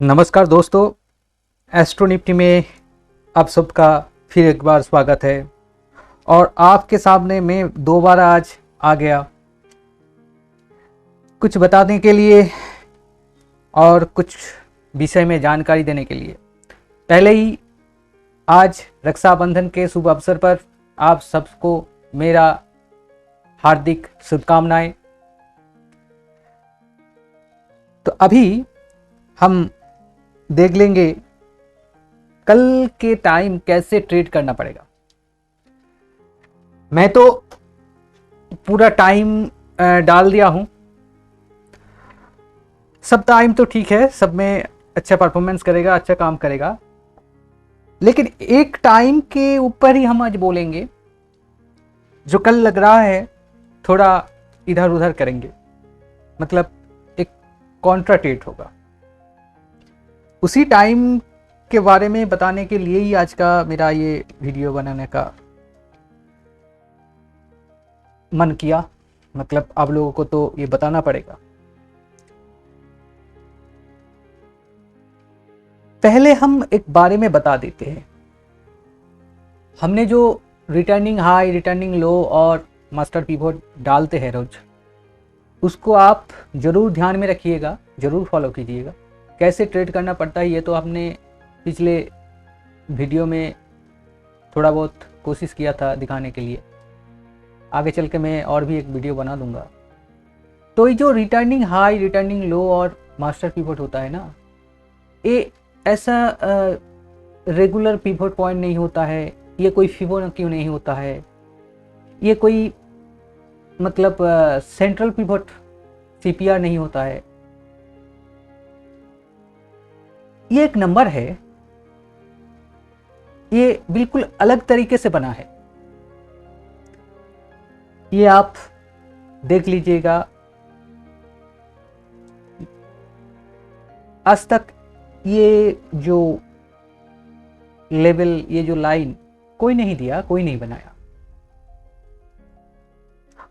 नमस्कार दोस्तों। Astro Nifty में आप सबका फिर एक बार स्वागत है। और आपके सामने मैं दोबारा आज आ गया कुछ बताने के लिए और कुछ विषय में जानकारी देने के लिए। पहले ही आज रक्षाबंधन के शुभ अवसर पर आप सबको मेरा हार्दिक शुभकामनाएं। तो अभी हम देख लेंगे कल के टाइम कैसे ट्रेड करना पड़ेगा। मैं तो पूरा टाइम डाल दिया हूं। सब टाइम तो ठीक है, सब में अच्छा परफॉर्मेंस करेगा, अच्छा काम करेगा, लेकिन एक टाइम के ऊपर ही हम आज बोलेंगे जो कल लग रहा है थोड़ा इधर उधर करेंगे, मतलब एक कॉन्ट्रा ट्रेड होगा। उसी टाइम के बारे में बताने के लिए ही आज का मेरा ये वीडियो बनाने का मन किया। मतलब आप लोगों को तो ये बताना पड़ेगा। पहले हम एक बारे में बता देते हैं। हमने जो रिटर्निंग हाई, रिटर्निंग लो और मास्टर पिवोट डालते हैं रोज, उसको आप जरूर ध्यान में रखिएगा, जरूर फॉलो कीजिएगा। कैसे ट्रेड करना पड़ता है ये तो आपने पिछले वीडियो में थोड़ा बहुत कोशिश किया था दिखाने के लिए। आगे चल के मैं और भी एक वीडियो बना दूंगा। तो ये जो रिटर्निंग हाई, रिटर्निंग लो और मास्टर पिवोट होता है ना, ये ऐसा रेगुलर पिवोट पॉइंट नहीं होता है। ये कोई फिबोनाची नहीं होता है। ये कोई मतलब सेंट्रल पिवोट सीपीआर नहीं होता है। ये एक नंबर है, ये बिल्कुल अलग तरीके से बना है। ये आप देख लीजिएगा। आज तक ये जो लेवल, ये जो लाइन कोई नहीं दिया, कोई नहीं बनाया।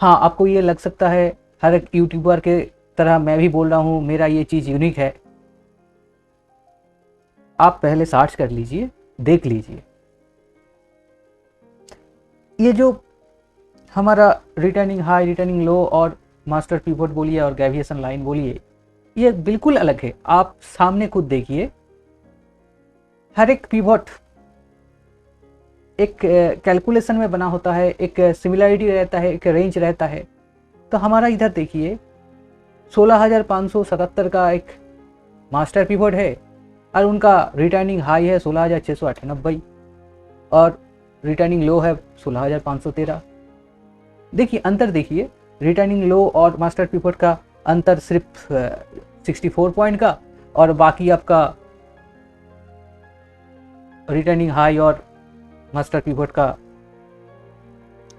हाँ, आपको ये लग सकता है हर एक यूट्यूबर के तरह मैं भी बोल रहा हूं मेरा ये चीज यूनिक है। आप पहले सर्च कर लीजिए, देख लीजिए। ये जो हमारा रिटर्निंग हाई, रिटर्निंग लो और मास्टर पिवोट बोलिए और डेविएशन लाइन बोलिए, ये बिल्कुल अलग है। आप सामने खुद देखिए। हर एक पिवोट एक कैलकुलेशन में बना होता है, एक सिमिलरिटी रहता है, एक रेंज रहता है। तो हमारा इधर देखिए 16,577 का एक मास्टर पिवोट है और उनका रिटर्निंग हाई है 16,698 और रिटर्निंग लो है 16,513। देखिए अंतर, देखिए रिटर्निंग लो और मास्टर पिवोट का अंतर सिर्फ 64 पॉइंट का, और बाकी आपका रिटर्निंग हाई और मास्टर पिवोट का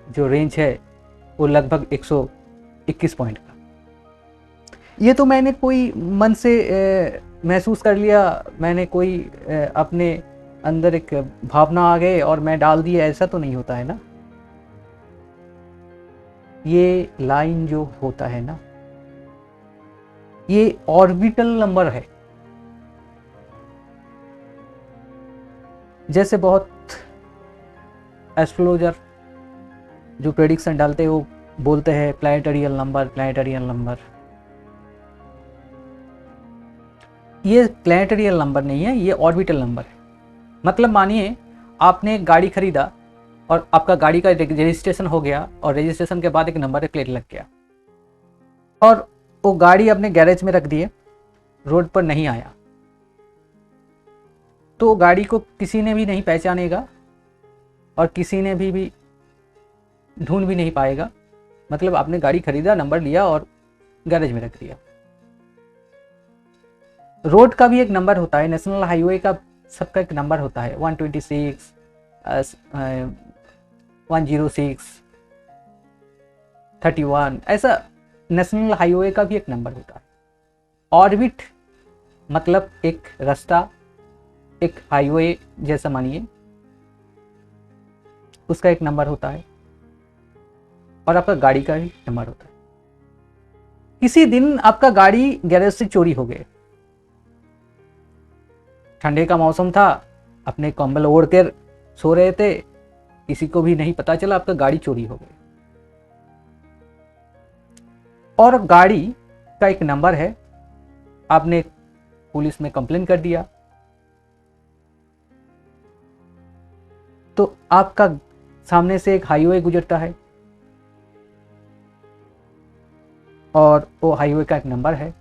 जो रेंज है वो लगभग 121 पॉइंट का। ये तो मैंने कोई मन से महसूस कर लिया, मैंने कोई अपने अंदर एक भावना आ गए और मैं डाल दिया, ऐसा तो नहीं होता है ना। ये लाइन जो होता है ना, ये ऑर्बिटल नंबर है। जैसे बहुत एस्ट्रोलॉजर जो प्रेडिक्शन डालते हैं वो बोलते हैं प्लैनेटरियल नंबर, प्लैनेटरियल नंबर। ये प्लैनेटरियल नंबर नहीं है, ये ऑर्बिटल नंबर है। मतलब मानिए आपने एक गाड़ी खरीदा और आपका गाड़ी का रजिस्ट्रेशन हो गया और रजिस्ट्रेशन के बाद एक नंबर प्लेट लग गया और वो गाड़ी अपने गैरेज में रख दिए, रोड पर नहीं आया, तो गाड़ी को किसी ने भी नहीं पहचानेगा और किसी ने भी ढूंढ भी नहीं पाएगा। मतलब आपने गाड़ी खरीदा, नंबर लिया और गैरेज में रख दिया। रोड का भी एक नंबर होता है, नेशनल हाईवे का सबका एक नंबर होता है, 126, 106, 31, ऐसा नेशनल हाईवे का भी एक नंबर होता है। ऑर्बिट मतलब एक रास्ता, एक हाईवे जैसा मानिए, उसका एक नंबर होता है और आपका गाड़ी का भी नंबर होता है। किसी दिन आपका गाड़ी गैरेज से चोरी हो गए ठंडे का मौसम था, अपने कंबल ओढ़ कर सो रहे थे, किसी को भी नहीं पता चला आपका गाड़ी चोरी हो गई। और गाड़ी का एक नंबर है, आपने पुलिस में कंप्लेन कर दिया, तो आपका सामने से एक हाईवे गुजरता है और वो हाईवे का एक नंबर है,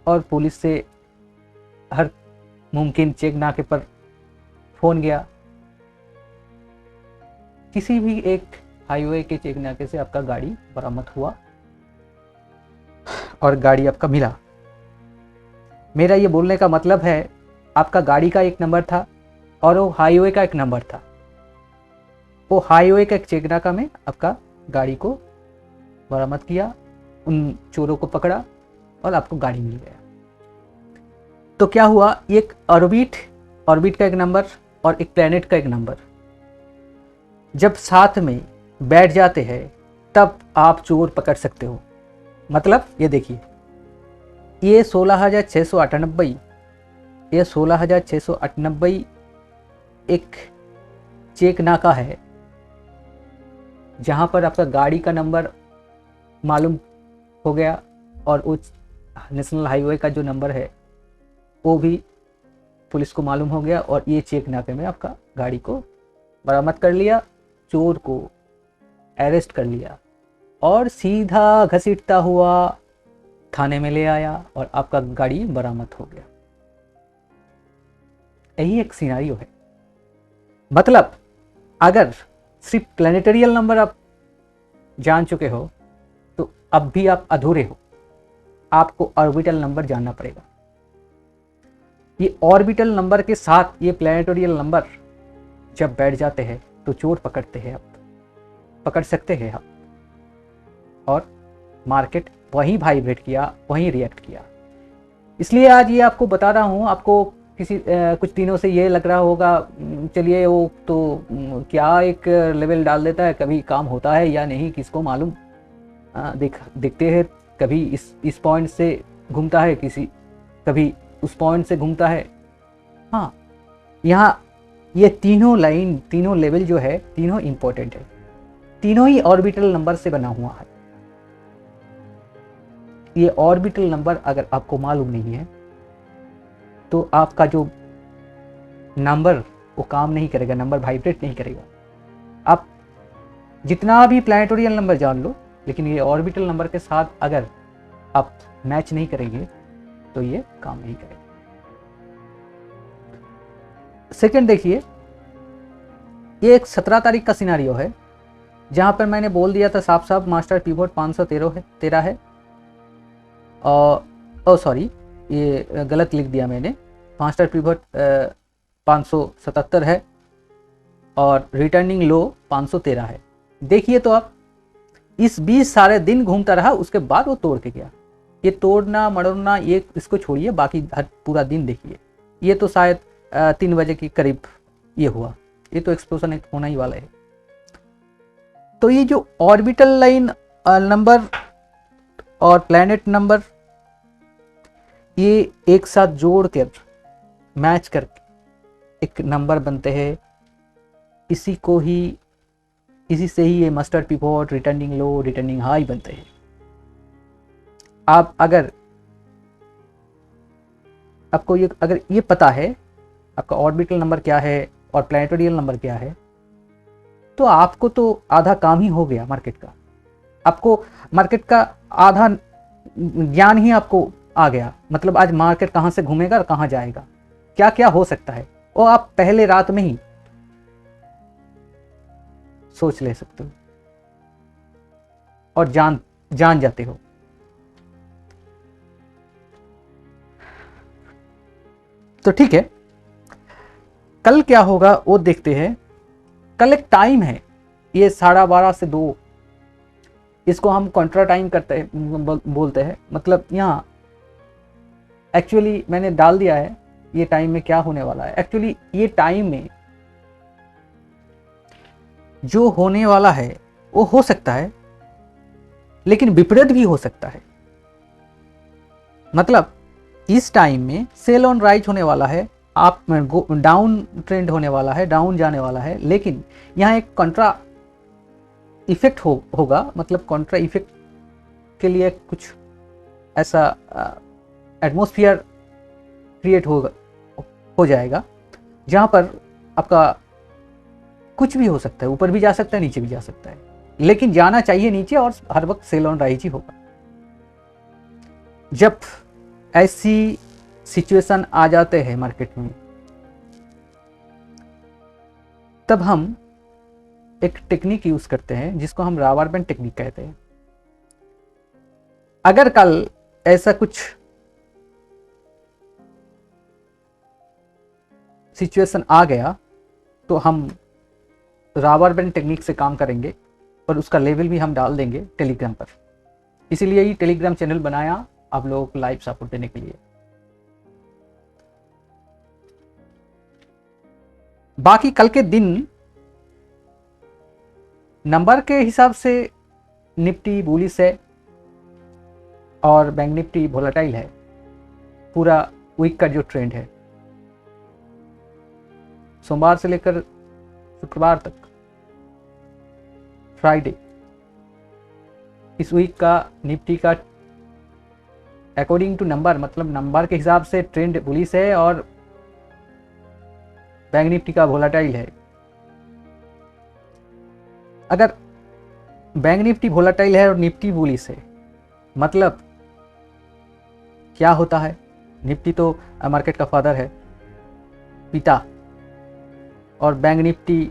और पुलिस से हर मुमकिन चेक नाके पर फोन गया, किसी भी एक हाईवे के चेक नाके से आपका गाड़ी बरामद हुआ और गाड़ी आपका मिला। मेरा ये बोलने का मतलब है, आपका गाड़ी का एक नंबर था और वो हाईवे का एक नंबर था। वो हाईवे का एक चेक नाका में आपका गाड़ी को बरामद किया, उन चोरों को पकड़ा और आपको गाड़ी मिल गया। तो क्या हुआ, एक ऑर्बिट का एक नंबर और एक प्लैनेट का एक नंबर जब साथ में बैठ जाते हैं तब आप चोर पकड़ सकते हो। मतलब ये देखिए, ये 16,698 एक चेक नाका है जहां पर आपका गाड़ी का नंबर मालूम हो गया और उस नेशनल हाईवे का जो नंबर है वो भी पुलिस को मालूम हो गया, और ये चेक नाके में आपका गाड़ी को बरामद कर लिया, चोर को अरेस्ट कर लिया और सीधा घसीटता हुआ थाने में ले आया और आपका गाड़ी बरामद हो गया। यही एक सिनेरियो है। मतलब अगर सिर्फ प्लैनेटरियल नंबर आप जान चुके हो तो अब भी आप अधूरे हो, आपको ऑर्बिटल नंबर जानना पड़ेगा। ये ऑर्बिटल नंबर के साथ ये प्लैनेटोरियल नंबर जब बैठ जाते हैं तो चोर पकड़ते हैं, आप पकड़ सकते हैं आप, और मार्केट वहीं वाइब्रेट किया, वहीं रिएक्ट किया। इसलिए आज ये आपको बता रहा हूँ। आपको किसी कुछ दिनों से ये लग रहा होगा चलिए वो तो क्या एक लेवल डाल देता है, कभी काम होता है या नहीं किसको मालूम। देखते हैं, कभी इस पॉइंट से घूमता है, कभी उस पॉइंट से घूमता है। हाँ, यहाँ ये तीनों लेवल जो है तीनों इंपॉर्टेंट है, तीनों ही ऑर्बिटल नंबर से बना हुआ है। ये ऑर्बिटल नंबर अगर आपको मालूम नहीं है तो आपका जो नंबर वो काम नहीं करेगा, नंबर वाइब्रेट नहीं करेगा। आप जितना भी प्लैनेटोरियल नंबर जान लो, लेकिन ये ऑर्बिटल नंबर के साथ अगर आप मैच नहीं करेंगे तो ये काम नहीं करेगा। सेकंड देखिए, ये एक 17 तारीख का सिनेरियो है जहां पर मैंने बोल दिया था साफ साफ मास्टर पिवोट 513 है। और सॉरी, ये गलत लिख दिया मैंने, मास्टर पिवोट 577 है और रिटर्निंग लो 513 है। देखिए तो आप इस 20 सारे दिन घूमता रहा, उसके बाद वो तोड़ के गया। ये तोड़ना मड़ोड़ना ये इसको छोड़िए, बाकी हर पूरा दिन देखिए। ये तो शायद 3 बजे के करीब ये हुआ, ये तो एक्सप्लोजन होना ही वाला है। तो ये जो ऑर्बिटल लाइन नंबर और प्लैनेट नंबर ये एक साथ जोड़ कर मैच करके एक नंबर बनते हैं। इसी से ही ये मास्टर पिवोट, रिटर्निंग लो, रिटर्निंग हाई बनते हैं। आप अगर आपको अगर ये पता है आपका ऑर्बिटल नंबर क्या है और प्लैनेटोरियल नंबर क्या है, तो आपको तो आधा काम ही हो गया मार्केट का। आपको मार्केट का आधा ज्ञान ही आपको आ गया। मतलब आज मार्केट कहाँ से घूमेगा और कहाँ जाएगा, क्या क्या हो सकता है, वो आप पहले रात में ही सोच ले सकते हो और जान जाते हो। तो ठीक है, कल क्या होगा वो देखते हैं। कल एक टाइम है, ये 12:30 से 2, इसको हम कॉन्ट्रा टाइम बोलते हैं। मतलब यहाँ एक्चुअली मैंने डाल दिया है ये टाइम में क्या होने वाला है। एक्चुअली ये टाइम में जो होने वाला है वो हो सकता है, लेकिन विपरीत भी हो सकता है। मतलब इस टाइम में सेल ऑन राइज होने वाला है, आप डाउन ट्रेंड होने वाला है, डाउन जाने वाला है, लेकिन यहाँ एक कॉन्ट्रा इफेक्ट होगा, मतलब कॉन्ट्रा इफेक्ट के लिए कुछ ऐसा एटमॉस्फेयर क्रिएट हो जाएगा जहाँ पर आपका कुछ भी हो सकता है, ऊपर भी जा सकता है, नीचे भी जा सकता है, लेकिन जाना चाहिए नीचे और हर वक्त सेल ऑन राइज ही होगा। जब ऐसी सिचुएशन आ जाते हैं मार्केट में, तब हम एक टेक्निक यूज करते हैं जिसको हम रबर बैंड टेक्निक कहते हैं। अगर कल ऐसा कुछ सिचुएशन आ गया तो हम रबर बैंड टेक्निक से काम करेंगे और उसका लेवल भी हम डाल देंगे टेलीग्राम पर। इसीलिए ही टेलीग्राम चैनल बनाया आप लोगों को लाइव सपोर्ट देने के लिए। बाकी कल के दिन नंबर के हिसाब से निफ्टी बुलिश है और बैंक निफ्टी वोलेटाइल है। पूरा वीक का जो ट्रेंड है सोमवार से लेकर शुक्रवार तक, फ्राइडे, इस वीक का निफ्टी का अकॉर्डिंग टू नंबर, मतलब नंबर के हिसाब से ट्रेंड बुलिश है और बैंक निफ्टी का वोलेटाइल है। अगर बैंक निफ्टी वोलेटाइल है और निफ्टी बुलिश है, मतलब क्या होता है, निफ्टी तो मार्केट का फादर है, पिता, और बैंक निफ्टी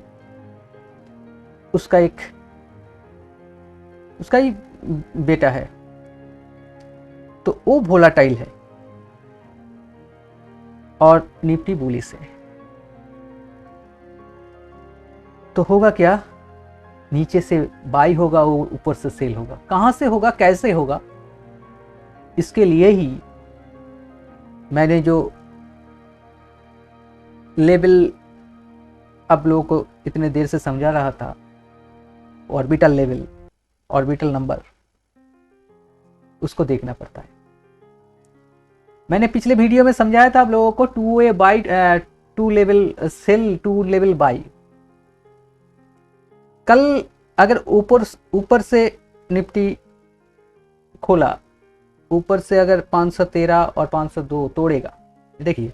उसका ही बेटा है, तो वो वोलेटाइल है और निफ्टी बुलिश है। तो होगा क्या, नीचे से बाई होगा, वो ऊपर से सेल होगा। कहां से होगा, कैसे होगा, इसके लिए ही मैंने जो लेवल आप लोगों को इतने देर से समझा रहा था, ऑर्बिटल लेवल, ऑर्बिटल नंबर, उसको देखना पड़ता है। मैंने पिछले वीडियो में समझाया था आप लोगों को 2 by 2 level sell, 2 level buy. कल अगर ऊपर से निफ्टी खोला, ऊपर से अगर 513 और 502 तोड़ेगा, देखिए,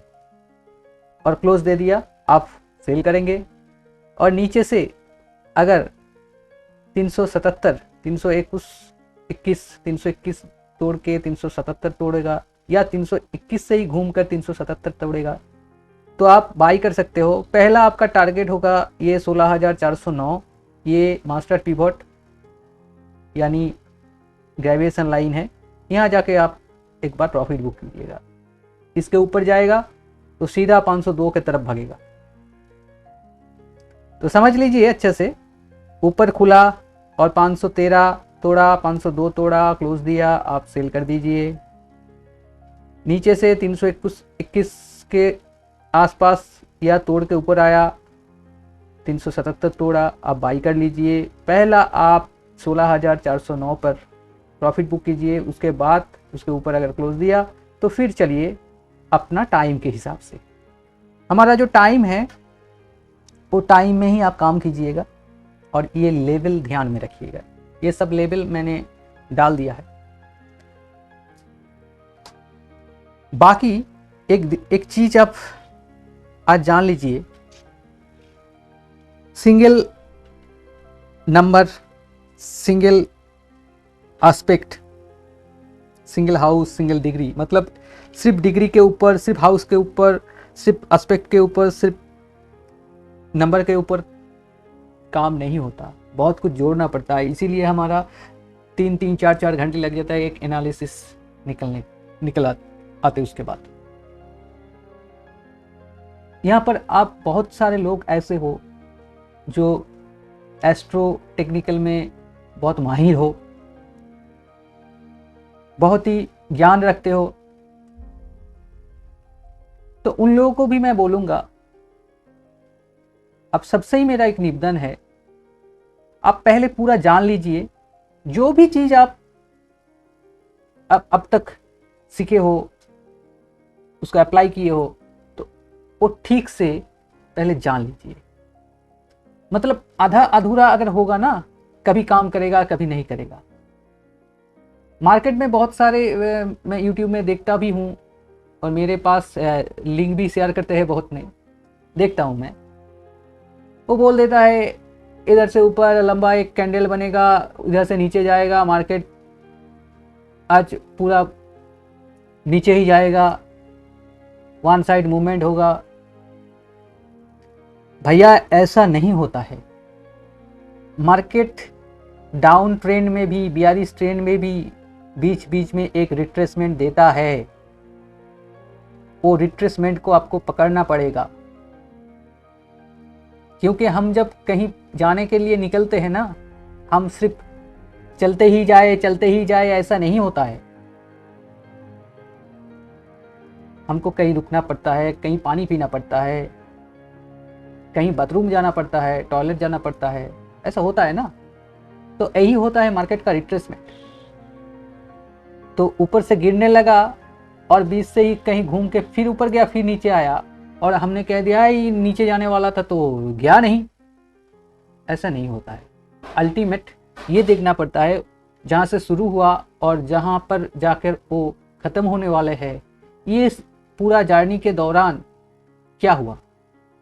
और क्लोज दे दिया, आप सेल करेंगे। और नीचे से अगर 377, 321 तोड़ के 377 तोड़ेगा, या 321 से ही घूमकर 377 तोड़ेगा, तो आप बाई कर सकते हो। पहला आपका टारगेट होगा ये 16,409, ये मास्टर पिवट यानी ग्रेविएशन लाइन है। यहाँ जाके आप एक बार प्रॉफिट बुक कीजिएगा। इसके ऊपर जाएगा तो सीधा 502 की तरफ भागेगा। तो समझ लीजिए अच्छे से, ऊपर खुला और 513 तोड़ा, 502 तोड़ा, क्लोज दिया, आप सेल कर दीजिए। नीचे से 321 के आसपास या तोड़ के ऊपर आया, 377 तोड़ा, आप बाई कर लीजिए। पहला आप 16,409 पर प्रॉफिट बुक कीजिए। उसके बाद उसके ऊपर अगर क्लोज दिया तो फिर चलिए अपना टाइम के हिसाब से। हमारा जो टाइम है वो टाइम में ही आप काम कीजिएगा और ये लेवल ध्यान में रखिएगा। ये सब लेवल मैंने डाल दिया है। बाकी एक चीज आप आज जान लीजिए, single number, single aspect, single house, single degree, मतलब सिर्फ डिग्री के ऊपर, सिर्फ हाउस के ऊपर, सिर्फ एस्पेक्ट के ऊपर, सिर्फ नंबर के ऊपर काम नहीं होता। बहुत कुछ जोड़ना पड़ता है। इसीलिए हमारा 3-3, 4-4 घंटे लग जाता है एक एनालिसिस निकल आते उसके बाद। यहाँ पर आप बहुत सारे लोग ऐसे हो जो एस्ट्रो टेक्निकल में बहुत माहिर हो, बहुत ही ज्ञान रखते हो, तो उन लोगों को भी मैं बोलूंगा, अब सबसे ही मेरा एक निवेदन है, आप पहले पूरा जान लीजिए। जो भी चीज आप अब तक सीखे हो, उसको अप्लाई किए हो, तो वो ठीक से पहले जान लीजिए। मतलब आधा अधूरा अगर होगा ना, कभी काम करेगा कभी नहीं करेगा। मार्केट में बहुत सारे मैं यूट्यूब में देखता भी हूँ, और मेरे पास लिंक भी शेयर करते हैं बहुत, में देखता हूँ मैं। वो बोल देता है इधर से ऊपर लंबा एक कैंडल बनेगा, इधर से नीचे जाएगा, मार्केट आज पूरा नीचे ही जाएगा, वन साइड मूवमेंट होगा। भैया ऐसा नहीं होता है। मार्केट डाउन ट्रेंड में भी, बियरिश ट्रेंड में भी बीच बीच में एक रिट्रेसमेंट देता है। वो रिट्रेसमेंट को आपको पकड़ना पड़ेगा, क्योंकि हम जब कहीं जाने के लिए निकलते हैं ना, हम सिर्फ चलते ही जाए ऐसा नहीं होता है। हमको कहीं रुकना पड़ता है, कहीं पानी पीना पड़ता है, कहीं बाथरूम जाना पड़ता है, टॉयलेट जाना पड़ता है, ऐसा होता है ना। तो यही होता है मार्केट का रिट्रेसमेंट। तो ऊपर से गिरने लगा और बीच से ही कहीं घूम के फिर ऊपर गया, फिर नीचे आया, और हमने कह दिया ये नीचे जाने वाला था तो गया नहीं। ऐसा नहीं होता है। अल्टीमेट ये देखना पड़ता है जहाँ से शुरू हुआ और जहाँ पर जाकर वो ख़त्म होने वाले है, ये पूरा जर्नी के दौरान क्या हुआ।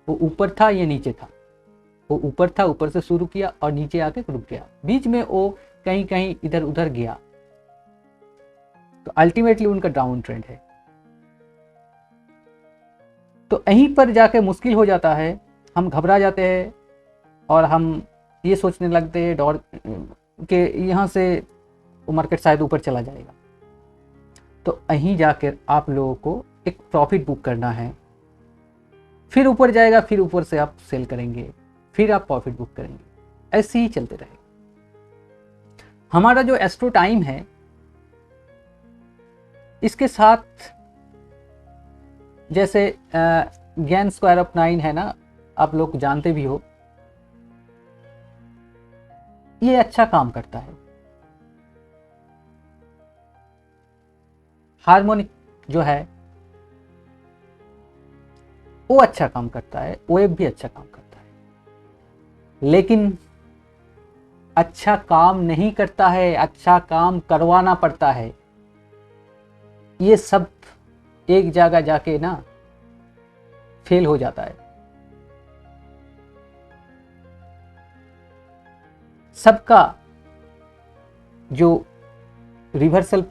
वो ऊपर था या नीचे था? वो ऊपर था, ऊपर से शुरू किया और नीचे आके रुक गया, बीच में वो कहीं कहीं इधर उधर गया, तो अल्टीमेटली उनका डाउन ट्रेंड है। तो यहीं पर जाके मुश्किल हो जाता है, हम घबरा जाते हैं और हम ये सोचने लगते हैं डर कि यहाँ से वो मार्केट शायद ऊपर चला जाएगा। तो यहीं जाकर आप लोगों को एक प्रॉफिट बुक करना है, फिर ऊपर जाएगा, फिर ऊपर से आप सेल करेंगे, फिर आप प्रॉफिट बुक करेंगे, ऐसे ही चलते रहेगा। हमारा जो एस्ट्रो टाइम है, इसके साथ जैसे ज्ञान स्क्वायर ऑफ 9 है ना, आप लोग जानते भी हो, ये अच्छा काम करता है। हार्मोनिक जो है वो अच्छा काम करता है, वेव भी अच्छा काम करता है, लेकिन अच्छा काम नहीं करता है, अच्छा काम करवाना पड़ता है। ये सब एक जगह जाके ना फेल हो जाता है। सबका जो रिवर्सल,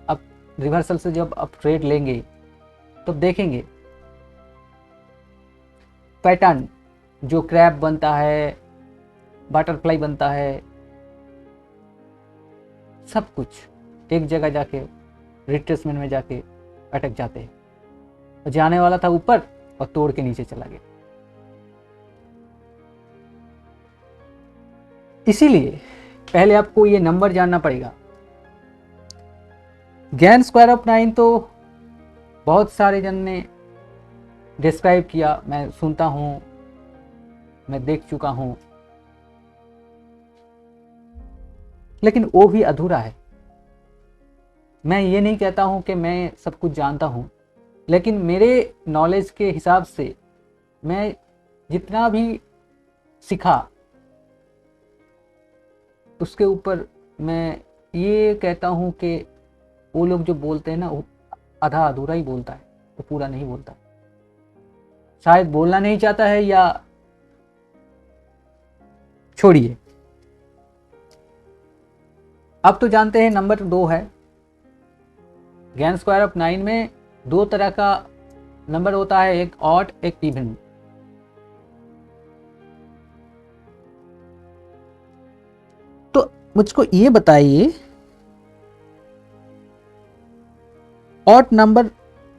अब रिवर्सल से जब आप ट्रेड लेंगे तो देखेंगे पैटर्न, जो क्रैब बनता है, बटरफ्लाई बनता है, सब कुछ एक जगह जाके रिट्रेसमेंट में जाके अटक जाते हैं। जाने वाला था ऊपर और तोड़ के नीचे चला गया। इसीलिए पहले आपको ये नंबर जानना पड़ेगा। ज्ञान स्क्वायर ऑफ 9 तो बहुत सारे जन ने डिस्क्राइब किया, मैं सुनता हूँ, मैं देख चुका हूँ, लेकिन वो भी अधूरा है। मैं ये नहीं कहता हूँ कि मैं सब कुछ जानता हूँ, लेकिन मेरे नॉलेज के हिसाब से मैं जितना भी सीखा उसके ऊपर मैं ये कहता हूँ कि वो लोग जो बोलते हैं ना, वो आधा अधूरा ही बोलता है, वो पूरा नहीं बोलता। शायद बोलना नहीं चाहता है, या छोड़िए। अब तो जानते हैं नंबर 2 है। ज्ञान स्क्वायर ऑफ 9 में 2 तरह का नंबर होता है, एक ऑड एक इवन। तो मुझको ये बताइए ऑड नंबर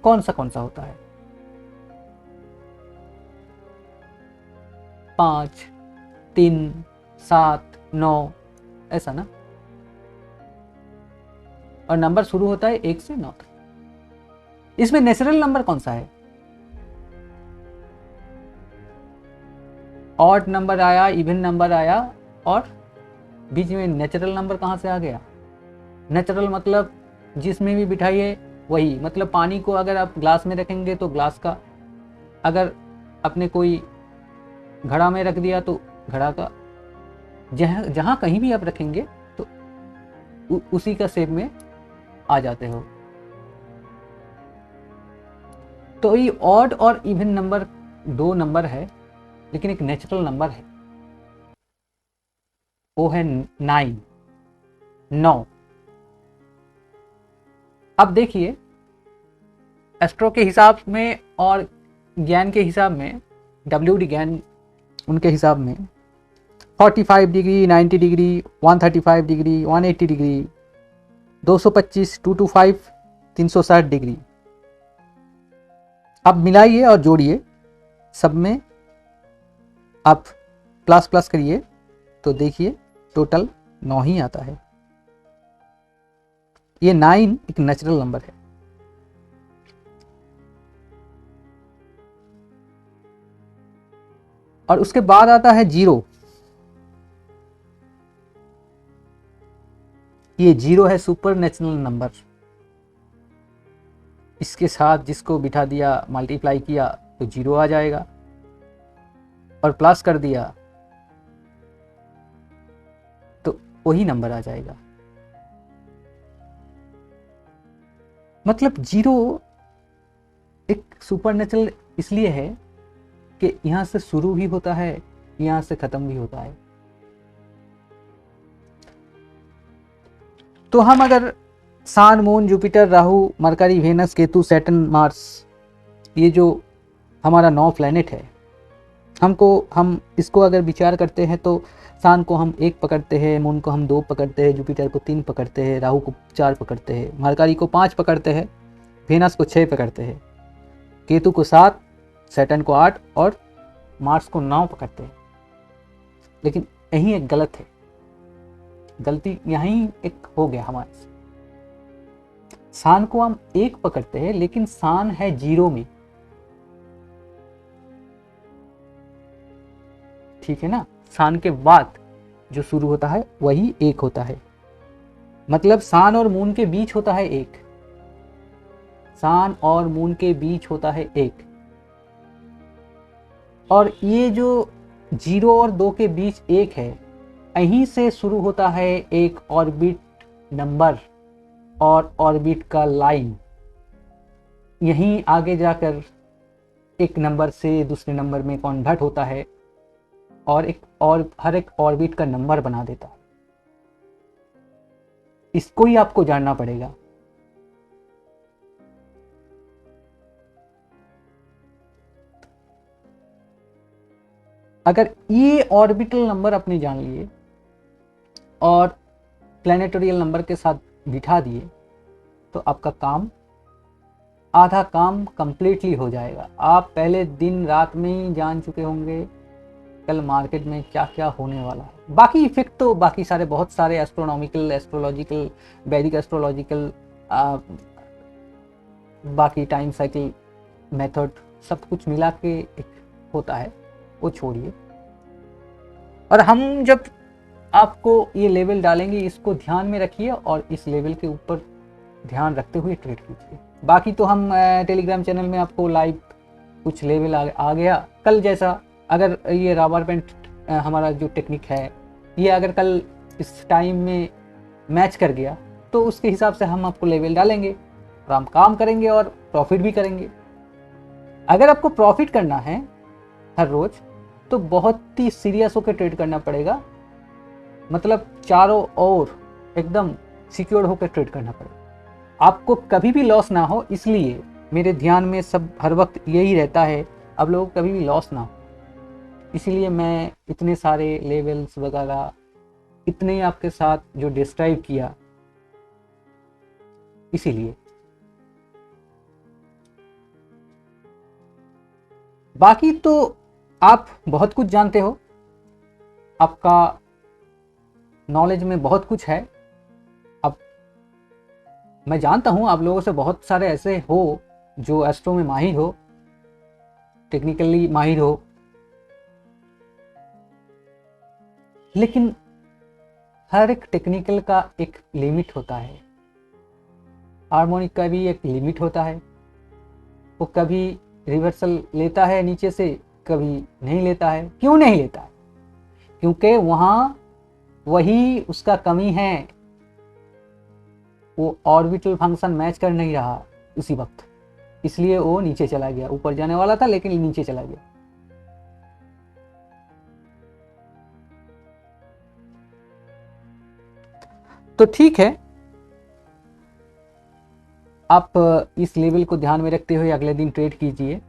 कौन सा होता है? 5, 3, 7, 9, ऐसा ना। और नंबर शुरू होता है 1 से 9 तक। इसमें नेचुरल नंबर कौन सा है? ऑड नंबर आया, इवन नंबर आया, और बीच में नेचुरल नंबर कहाँ से आ गया? नेचुरल मतलब जिसमें भी बिठाइए वही मतलब पानी को अगर आप ग्लास में रखेंगे तो ग्लास का, अगर अपने कोई घड़ा में रख दिया तो घड़ा का, जहाँ जहाँ कहीं भी आप रखेंगे तो उसी का शेप में आ जाते हो। तो ये ऑड और इवन नंबर दो नंबर है, लेकिन एक नेचुरल नंबर है, वो है 9, 9। अब देखिए एस्ट्रो के हिसाब में और ज्ञान के हिसाब में, WD ज्ञान उनके हिसाब में 45 degree, 90 degree, 135 degree, 180 degree, 225, 225, 360 degree. अब मिलाइए और जोड़िए, सब में आप प्लस प्लस करिए तो देखिए टोटल 9 ही आता है। ये 9 एक नेचुरल नंबर है। और उसके बाद आता है 0। ये 0 है सुपर नेचुरल नंबर। इसके साथ जिसको बिठा दिया, मल्टीप्लाई किया तो 0 आ जाएगा, और प्लस कर दिया तो वही नंबर आ जाएगा। मतलब 0 एक सुपर नेचुरल इसलिए है कि यहां से शुरू भी होता है, यहां से खत्म भी होता है। तो हम अगर sun, moon, Jupiter, Rahu, Mercury, Venus, Ketu, Saturn, Mars, ये जो हमारा 9 प्लैनेट है, हम इसको अगर विचार करते हैं तो सन को हम 1 पकड़ते हैं, मून को हम 2 पकड़ते हैं, जुपिटर को 3 पकड़ते हैं, राहु को 4 पकड़ते हैं, मरकरी को 5 पकड़ते हैं, वेनस को 6 पकड़ते हैं, केतु को 7, सैटर्न को 8 और मार्स को 9 पकड़ते हैं। लेकिन यहीं एक गलत है, गलती यहीं एक हो गया हमारे से। सन को हम 1 पकड़ते हैं, लेकिन सन है 0 में, ठीक है ना। सन के बाद जो शुरू होता है वही 1 होता है। मतलब सन और मून के बीच होता है 1, सन और मून के बीच होता है 1। और ये जो 0 और 2 के बीच 1 है, यहीं से शुरू होता है एक ऑर्बिट नंबर और ऑर्बिट का लाइन। यहीं आगे जाकर एक नंबर से दूसरे नंबर में कन्वर्ट होता है और हर एक ऑर्बिट का नंबर बना देता है। इसको ही आपको जानना पड़ेगा। अगर ये ऑर्बिटल नंबर आपने जान लिए और प्लैनेटोरियल नंबर के साथ बिठा दिए तो आपका काम, आधा काम कंप्लीटली हो जाएगा। आप पहले दिन रात में ही जान चुके होंगे कल मार्केट में क्या क्या होने वाला है। बाकी इफेक्ट तो बाकी सारे बहुत सारे एस्ट्रोनॉमिकल, एस्ट्रोलॉजिकल, वैदिक एस्ट्रोलॉजिकल, बाकी टाइम साइकिल मेथड, सब कुछ मिला के एक होता है, वो छोड़िए। और हम जब आपको ये लेवल डालेंगे, इसको ध्यान में रखिए और इस लेवल के ऊपर ध्यान रखते हुए ट्रेड कीजिए। बाकी तो हम टेलीग्राम चैनल में आपको लाइव कुछ लेवल आ गया कल जैसा, अगर ये रबर बैंड हमारा जो टेक्निक है ये अगर कल इस टाइम में मैच कर गया तो उसके हिसाब से हम आपको लेवल डालेंगे और हम काम करेंगे और प्रॉफिट भी करेंगे। अगर आपको प्रॉफिट करना है हर रोज तो बहुत ही सीरियस होकर ट्रेड करना पड़ेगा, मतलब चारों ओर एकदम सिक्योर होकर ट्रेड करना पड़ेगा। आपको कभी भी लॉस ना हो, इसलिए मेरे ध्यान में सब हर वक्त यही रहता है, आप लोगों को कभी भी लॉस ना हो, इसीलिए मैं इतने सारे लेवल्स वगैरह इतने आपके साथ जो डिस्क्राइब किया, इसीलिए। बाकी तो आप बहुत कुछ जानते हो, आपका नॉलेज में बहुत कुछ है। अब मैं जानता हूं आप लोगों से बहुत सारे ऐसे हो जो एस्ट्रो में माहिर हो, टेक्निकली माहिर हो, लेकिन हर एक टेक्निकल का एक लिमिट होता है। हार्मोनिक का भी एक लिमिट होता है, वो कभी रिवर्सल लेता है नीचे से, कभी नहीं लेता है। क्यों नहीं लेता है? क्योंकि वहाँ वही उसका कमी है, वो ऑर्बिटल फंक्शन मैच कर नहीं रहा उसी वक्त, इसलिए वो नीचे चला गया। ऊपर जाने वाला था लेकिन नीचे चला गया। तो ठीक है, आप इस लेवल को ध्यान में रखते हुए अगले दिन ट्रेड कीजिए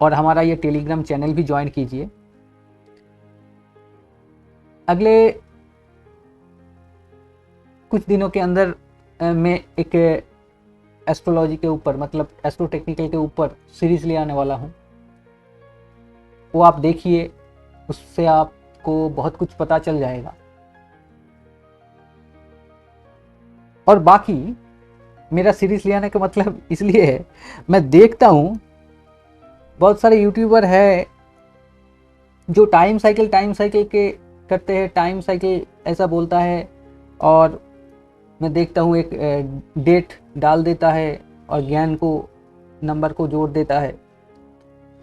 और हमारा ये टेलीग्राम चैनल भी ज्वाइन कीजिए। अगले कुछ दिनों के अंदर मैं एक एस्ट्रोलॉजी के ऊपर, मतलब एस्ट्रो टेक्निकल के ऊपर सीरीज ले आने वाला हूँ। वो आप देखिए, उससे आपको बहुत कुछ पता चल जाएगा। और बाकी मेरा सीरीज ले आने का मतलब इसलिए है, मैं देखता हूँ बहुत सारे यूट्यूबर है जो टाइम साइकिल के करते हैं। टाइम साइकिल ऐसा बोलता है और मैं देखता हूँ एक डेट डाल देता है और ज्ञान को, नंबर को जोड़ देता है,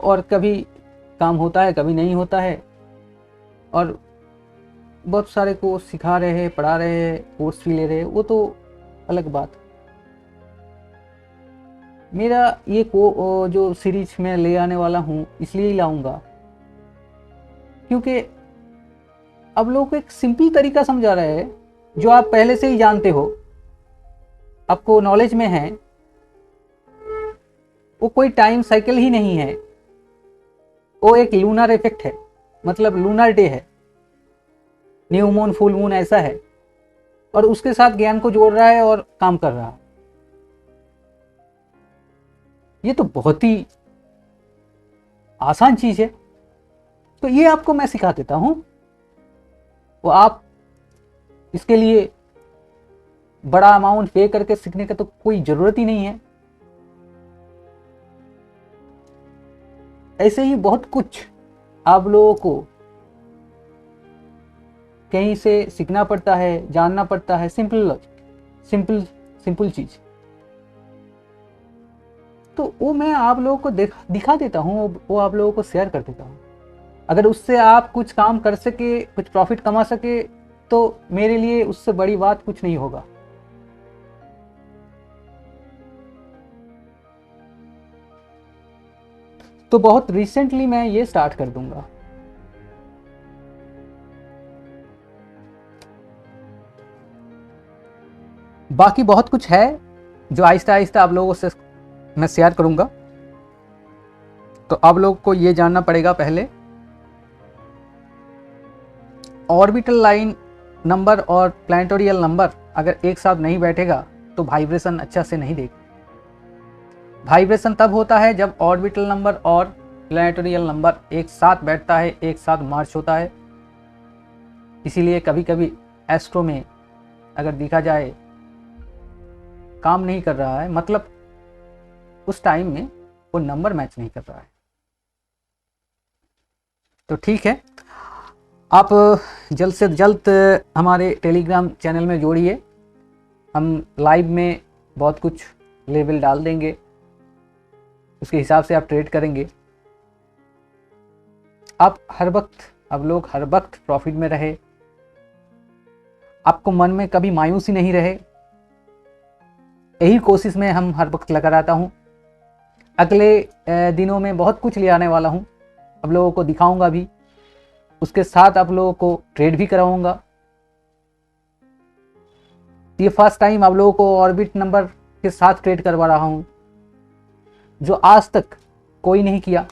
और कभी काम होता है कभी नहीं होता है। और बहुत सारे को सिखा रहे हैं, पढ़ा रहे हैं, कोर्स भी ले रहे हैं, वो तो अलग बात। मेरा ये जो सीरीज में ले आने वाला हूँ इसलिए ही लाऊंगा क्योंकि अब लोग को एक सिंपल तरीका समझा रहे हैं जो आप पहले से ही जानते हो, आपको नॉलेज में है। वो कोई टाइम साइकिल ही नहीं है, वो एक लूनर इफेक्ट है, मतलब लूनर डे है, न्यू मून फुल मून ऐसा है, और उसके साथ ज्ञान को जोड़ रहा है और काम कर रहा है। ये तो बहुत ही आसान चीज है। तो ये आपको मैं सिखा देता हूं, वो आप इसके लिए बड़ा अमाउंट पे करके सीखने का तो कोई जरूरत ही नहीं है। ऐसे ही बहुत कुछ आप लोगों को कहीं से सीखना पड़ता है, जानना पड़ता है। सिंपल लॉजिक, सिंपल चीज, तो वो मैं आप लोगों को दिखा देता हूँ, वो आप लोगों को शेयर कर देता हूँ। अगर उससे आप कुछ काम कर सके, कुछ प्रॉफिट कमा सके, तो मेरे लिए उससे बड़ी बात कुछ नहीं होगा। तो बहुत रिसेंटली मैं ये स्टार्ट कर दूंगा। बाकी बहुत कुछ है जो आहिस्ता आहिस्ता आप लोगों से मैं शेयर करूंगा। तो आप लोग को ये जानना पड़ेगा पहले, ऑर्बिटल लाइन नंबर और प्लानिटोरियल नंबर अगर एक साथ नहीं बैठेगा तो वाइब्रेशन अच्छा से नहीं देगा। वाइब्रेशन तब होता है जब ऑर्बिटल नंबर और प्लानिटोरियल नंबर एक साथ बैठता है, एक साथ मार्च होता है। इसीलिए कभी कभी एस्ट्रो में अगर देखा जाए काम नहीं कर रहा है, मतलब उस टाइम में वो नंबर मैच नहीं कर रहा है। तो ठीक है, आप जल्द से जल्द हमारे टेलीग्राम चैनल में जोड़िए। हम लाइव में बहुत कुछ लेवल डाल देंगे, उसके हिसाब से आप ट्रेड करेंगे। आप लोग हर वक्त प्रॉफिट में रहे, आपको मन में कभी मायूसी नहीं रहे, यही कोशिश में हम हर वक्त लगा रहता हूँ। अगले दिनों में बहुत कुछ ले आने वाला हूँ, आप लोगों को दिखाऊंगा भी, उसके साथ आप लोगों को ट्रेड भी कराऊंगा। ये फर्स्ट टाइम आप लोगों को ऑर्बिट नंबर के साथ ट्रेड करवा रहा हूँ, जो आज तक कोई नहीं किया।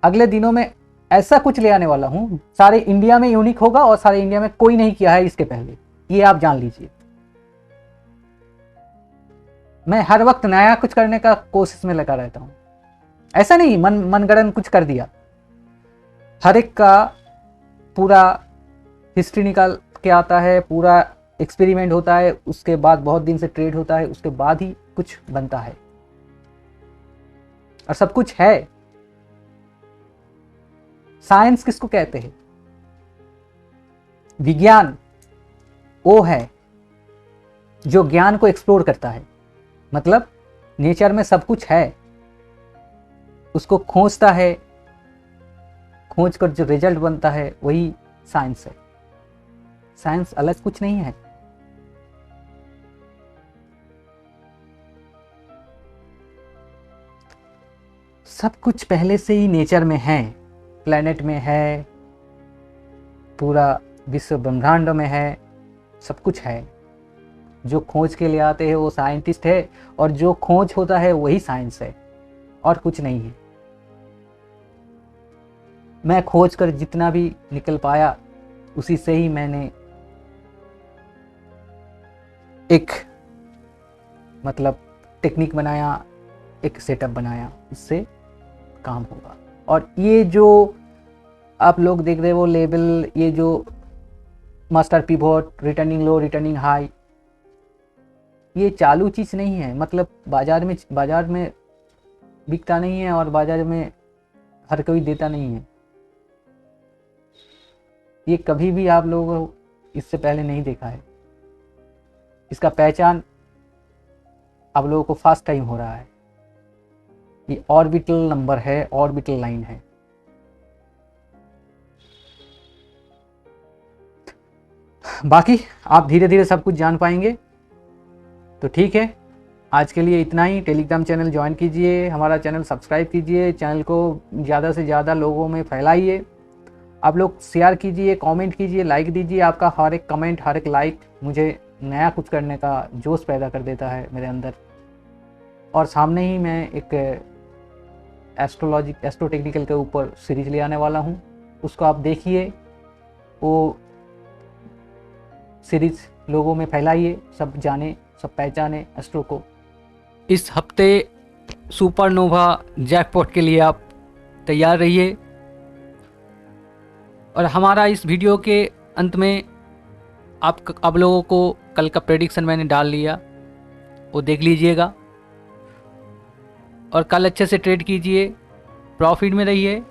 अगले दिनों में ऐसा कुछ ले आने वाला हूं, सारे इंडिया में यूनिक होगा और सारे इंडिया में कोई नहीं किया है इसके पहले, ये आप जान लीजिए। मैं हर वक्त नया कुछ करने का कोशिश में लगा रहता हूं, ऐसा नहीं मनगढ़ंत कुछ कर दिया। हर एक का पूरा हिस्ट्री निकाल के आता है, पूरा एक्सपेरिमेंट होता है, उसके बाद बहुत दिन से ट्रेड होता है, उसके बाद ही कुछ बनता है। और सब कुछ है। साइंस किसको कहते हैं? विज्ञान वो है जो ज्ञान को एक्सप्लोर करता है। मतलब नेचर में सब कुछ है, उसको खोजता है, खोज कर जो रिजल्ट बनता है वही साइंस है। साइंस अलग कुछ नहीं है। सब कुछ पहले से ही नेचर में है, प्लेनेट में है, पूरा विश्व ब्रह्मांड में है, सब कुछ है। जो खोज के लिए आते हैं वो साइंटिस्ट है, और जो खोज होता है वही साइंस है, और कुछ नहीं है। मैं खोज कर जितना भी निकल पाया उसी से ही मैंने एक मतलब टेक्निक बनाया, एक सेटअप बनाया, उससे काम होगा। और ये जो आप लोग देख रहे हो लेवल, ये जो मास्टर पिवोट, रिटर्निंग लो, रिटर्निंग हाई, ये चालू चीज़ नहीं है। मतलब बाजार में बिकता नहीं है, और बाजार में हर कोई देता नहीं है। ये कभी भी आप लोगों को इससे पहले नहीं देखा है। इसका पहचान आप लोगों को फर्स्ट टाइम हो रहा है। ये ऑर्बिटल नंबर है, ऑर्बिटल लाइन है। बाकी आप धीरे धीरे सब कुछ जान पाएंगे। तो ठीक है, आज के लिए इतना ही। टेलीग्राम चैनल ज्वाइन कीजिए, हमारा चैनल सब्सक्राइब कीजिए, चैनल को ज़्यादा से ज़्यादा लोगों में फैलाइए। आप लोग शेयर कीजिए, कमेंट कीजिए, लाइक दीजिए। आपका हर एक कमेंट, हर एक लाइक मुझे नया कुछ करने का जोश पैदा कर देता है मेरे अंदर। और सामने ही मैं एक एस्ट्रो टेक्निकल के ऊपर सीरीज ले आने वाला हूँ, उसको आप देखिए, वो सीरीज लोगों में फैलाइए, सब जाने, सब पहचाने एस्ट्रो को। इस हफ्ते सुपरनोवा जैकपॉट के लिए आप तैयार रहिए। और हमारा इस वीडियो के अंत में आप लोगों को कल का प्रेडिक्शन मैंने डाल लिया, वो देख लीजिएगा। और कल अच्छे से ट्रेड कीजिए, प्रॉफिट में रहिए।